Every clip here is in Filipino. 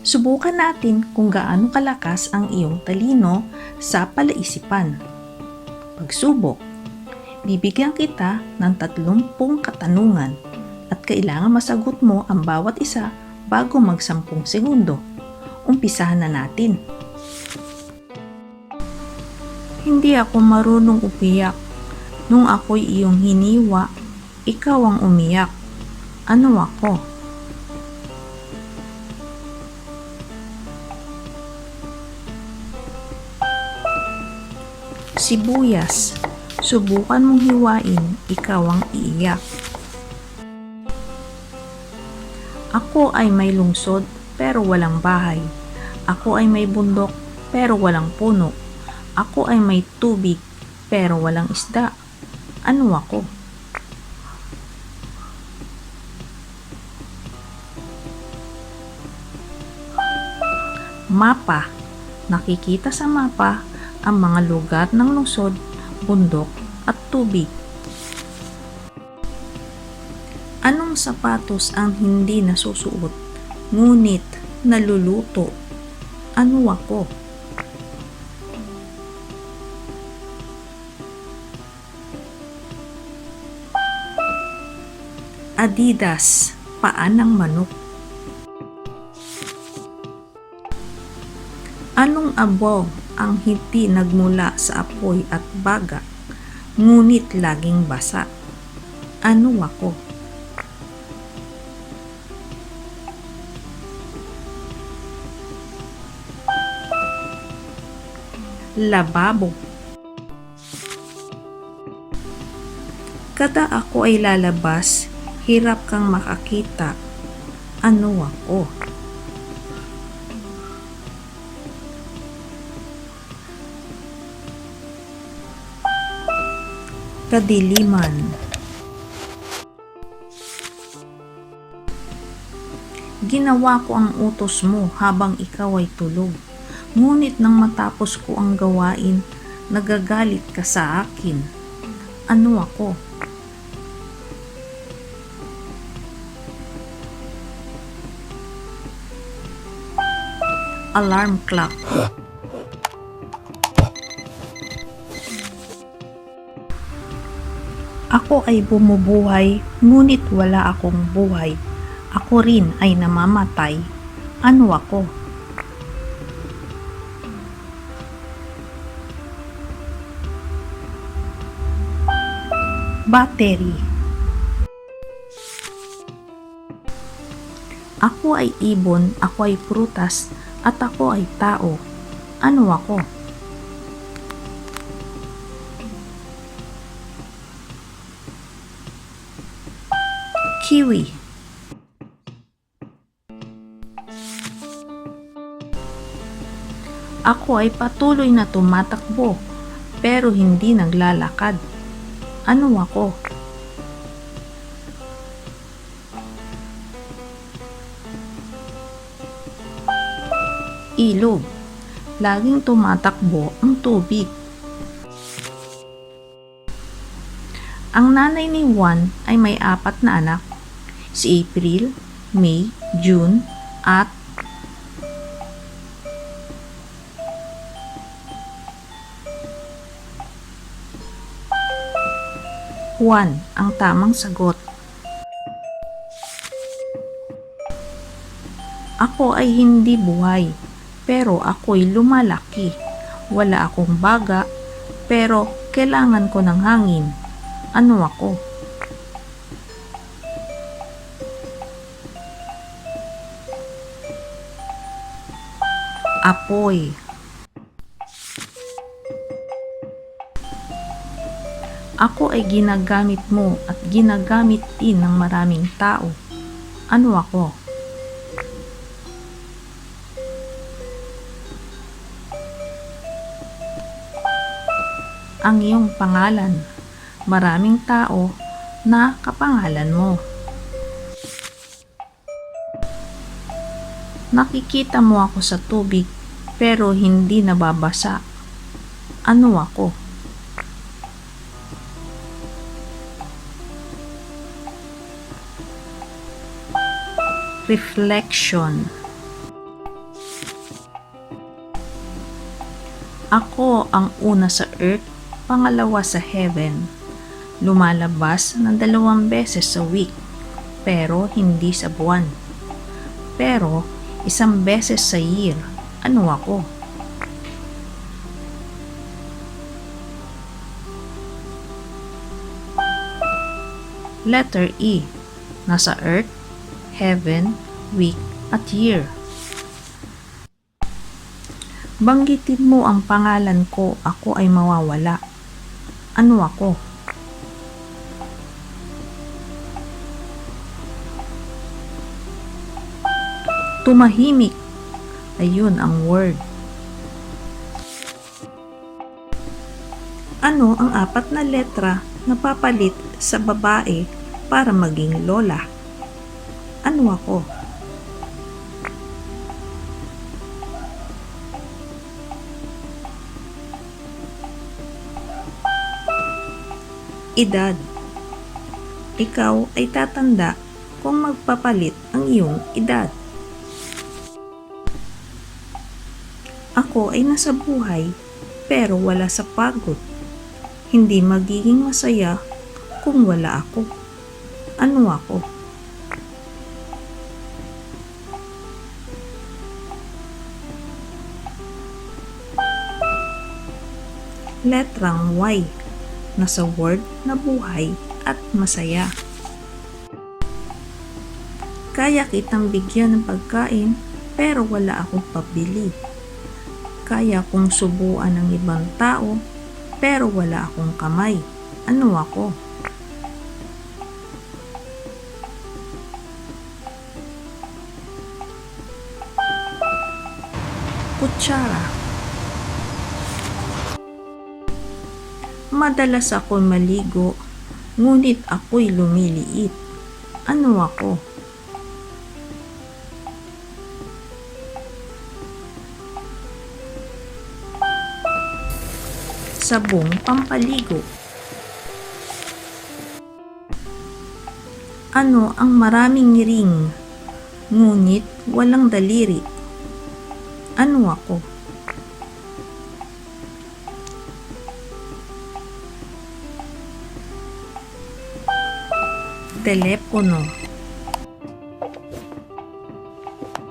Subukan natin kung gaano kalakas ang iyong talino sa palaisipan. Pagsubok. Bibigyan kita ng 30 katanungan at kailangan masagot mo ang bawat isa bago mag-10 segundo. Umpisahan na natin. Hindi ako marunong umiyak. Nung ako'y iyong hiniwa, ikaw ang umiyak. Ano ako? Sibuyas. Subukan mong hiwain, ikaw ang iiyak. Ako ay may lungsod pero walang bahay. Ako ay may bundok pero walang puno. Ako ay may tubig pero walang isda. Ano ako? Mapa. Nakikita sa mapa ang mga lugar ng lungsod, bundok at tubig. Anong sapatos ang hindi nasusuot, ngunit naluluto? Ano ako? Adidas, paa ng manok. Anong abo ang hindi nagmula sa apoy at baga, ngunit laging basa? Ano ako? Lababo. Kada ako ay lalabas, hirap kang makakita. Ano ako? Kadiliman. Ginawa ko ang utos mo habang ikaw ay tulog. Ngunit nang matapos ko ang gawain, nagagalit ka sa akin. Ano ako? Alarm clock. Ako ay bumubuhay, ngunit wala akong buhay. Ako rin ay namamatay. Ano ako? Battery. Ako ay ibon, ako ay prutas, at ako ay tao. Ano ako? Kiwi. Ako ay patuloy na tumatakbo, pero hindi naglalakad. Ano ako? Ilog. Laging tumatakbo ang tubig. Ang nanay ni Juan ay may 4 na anak. Si April, May, June, at Juan ang tamang sagot. Ako ay hindi buhay, pero ako'y lumalaki. Wala akong baga, pero kailangan ko ng hangin. Ano ako? Apoy. Ako ay ginagamit mo at ginagamit din ng maraming tao. Ano ako? Ang iyong pangalan. Maraming tao na kapangalan mo. Nakikita mo ako sa tubig pero hindi nababasa. Ano ako? Reflection. Ako ang una sa earth, pangalawa sa heaven. Lumalabas ng 2 beses sa week, pero hindi sa buwan. Pero 1 beses sa year. Ano ako? Letter E. Nasa earth, heaven, week, at year. Banggitin mo ang pangalan ko, ako ay mawawala. Ano ako? Tumahimik. Ayun ang word. Ano ang 4 na letra na papalit sa babae para maging lola? Ano ako? Edad. Ikaw ay tatanda kung magpapalit ang iyong edad. Ako ay nasa buhay pero wala sa pagod. Hindi magiging masaya kung wala ako. Ano ako? Letrang Y. Nasa word na buhay at masaya. Kaya kitang bigyan ng pagkain pero wala akong pabili. Kaya kong subuan ng ibang tao pero wala akong kamay. Ano ako? Kutsara. Madalas ako'y maligo, ngunit ako'y lumiliit. Ano ako? Sabong pampaligo. Ano ang maraming ring, ngunit walang daliri? Ano ako? Telepono.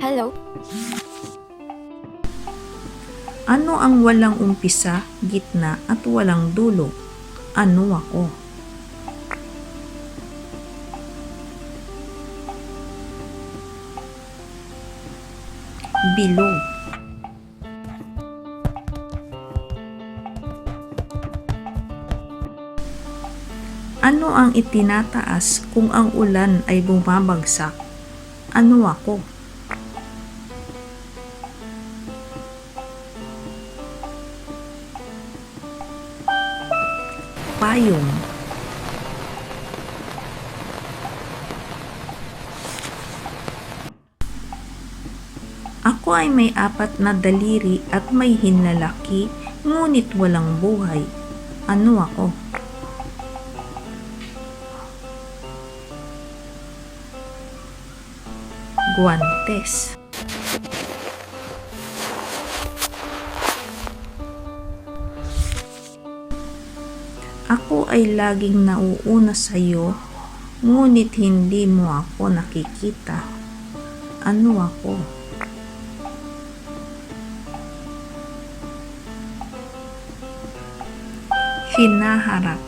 Hello? Ano ang walang umpisa, gitna at walang dulo? Ano ako? Bilog. Ano ang itinataas kung ang ulan ay bumabagsak? Ano ako? Payong. Ako ay may 4 na daliri at may hinlalaki, ngunit walang buhay. Ano ako? Guantes. Ako ay laging nauuna sa iyo, ngunit hindi mo ako nakikita. Ano ako? Hinaharap.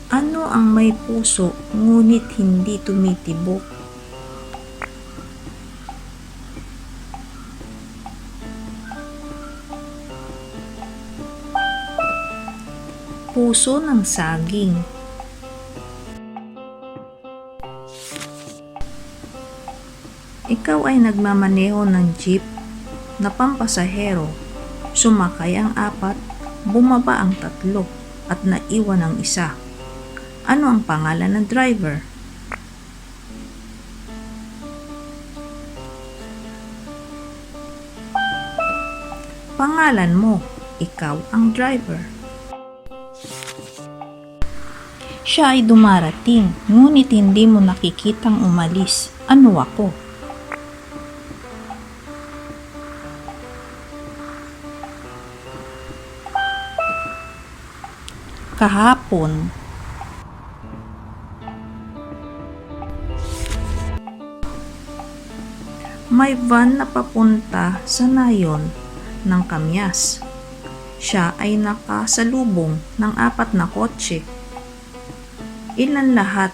Ano ang may puso ngunit hindi tumitibok? Puso ng saging. Ikaw ay nagmamaneho ng jeep na pampasahero. Sumakay ang 4, bumaba ang 3, at naiwan ang 1. Ano ang pangalan ng driver? Pangalan mo, ikaw ang driver. Siya ay dumarating, ngunit hindi mo nakikitang umalis. Ano ako? Kahapon. May van na papunta sa nayon ng Kamyas. Siya ay nakasalubong ng 4 na kotse. Ilan lahat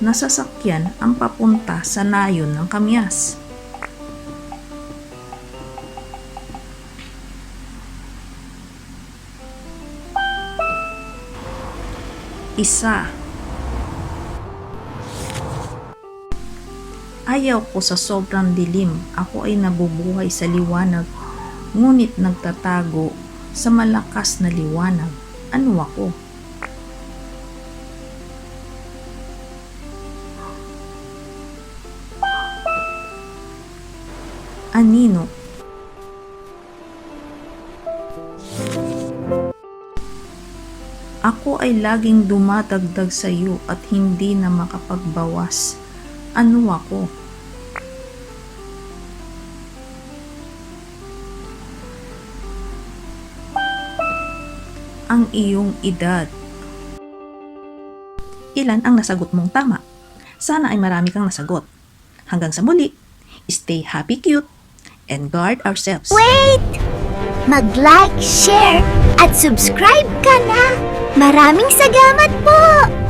na sasakyan ang papunta sa nayon ng Kamyas? Isa. Ayaw ko sa sobrang dilim. Ako ay nabubuhay sa liwanag, ngunit nagtatago sa malakas na liwanag. Ano ako? Anino? Ako ay laging dumadagdag sa iyo at hindi na makapagbawas. Ano ako? Ang iyong edad. Ilan ang nasagot mong tama? Sana ay marami kang nasagot. Hanggang sa muli, stay happy, cute, and guard ourselves. Wait! Mag-like, share, at subscribe ka na! Maraming salamat po!